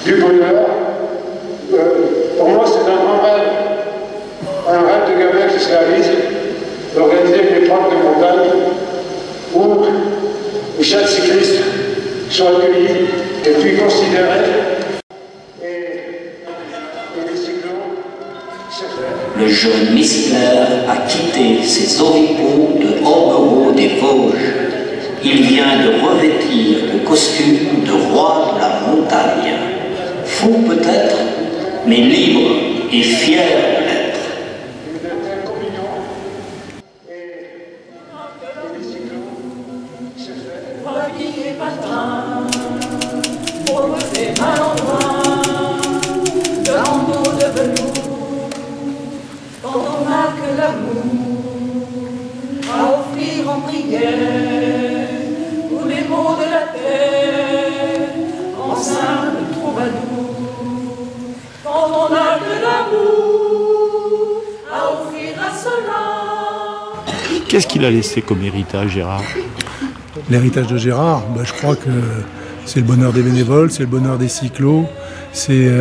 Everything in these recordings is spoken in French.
du bonheur. Pour moi, c'est un rêve de gamin qui se réalise, d'organiser une épreuve de montagne où chaque cycliste soit accueilli et puis considéré. Le jeune Missler a quitté ses oripeaux de Ormereau des Vosges. Il vient de revêtir le costume de roi de la montagne. Fou peut-être, mais libre et fier de l'être. Quand on n'a que l'amour à offrir en prière, tous les mots de la terre en simple troubadour. Quand on n'a que l'amour à offrir à cela. Qu'est-ce qu'il a laissé comme héritage, Gérard? L'héritage de Gérard, je crois que c'est le bonheur des bénévoles, c'est le bonheur des cyclos, c'est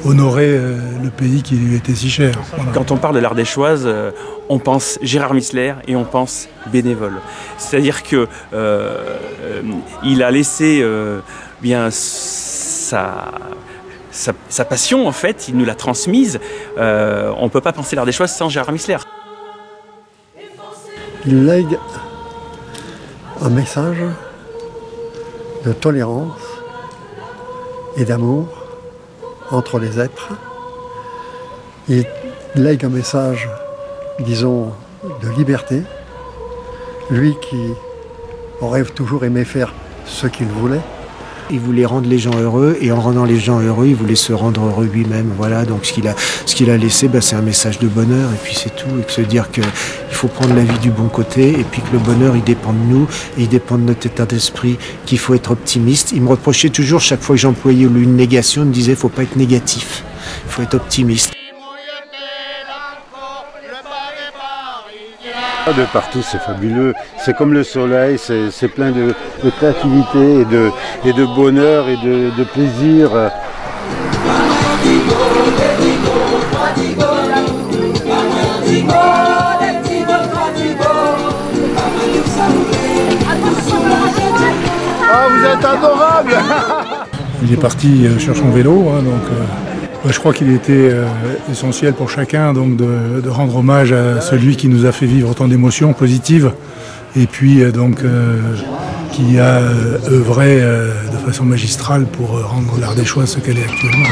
honorer le pays qui lui était si cher. Voilà. Quand on parle de l'Ardéchoise, on pense Gérard Missler et on pense bénévole. C'est-à-dire que il a laissé bien sa passion, en fait, il nous l'a transmise. On ne peut pas penser l'Ardéchoise sans Gérard Missler. Il lègue un message de tolérance et d'amour entre les êtres. Il lègue un message, disons, de liberté. Lui qui aurait toujours aimé faire ce qu'il voulait. Il voulait rendre les gens heureux, et en rendant les gens heureux, il voulait se rendre heureux lui-même. Voilà, donc ce qu'il a laissé, c'est un message de bonheur, et puis c'est tout. Et de se dire qu'il faut prendre la vie du bon côté, et puis que le bonheur, il dépend de nous, et il dépend de notre état d'esprit, qu'il faut être optimiste. Il me reprochait toujours, chaque fois que j'employais une négation, il me disait, il ne faut pas être négatif, il faut être optimiste. De partout, c'est fabuleux. C'est comme le soleil, c'est plein de créativité et de bonheur et de plaisir. Ah, vous êtes adorable. Il est parti chercher son vélo, donc je crois qu'il était essentiel pour chacun donc de rendre hommage à celui qui nous a fait vivre autant d'émotions positives et puis qui a œuvré de façon magistrale pour rendre l'Ardéchoise ce qu'elle est actuellement.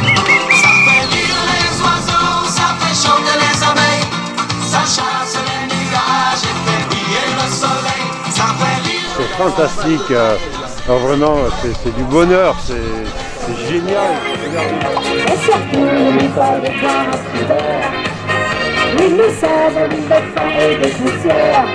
C'est fantastique, alors vraiment c'est du bonheur, c'est génial. Et surtout, l'histoire de toi, il nous sert de fin et de poussière.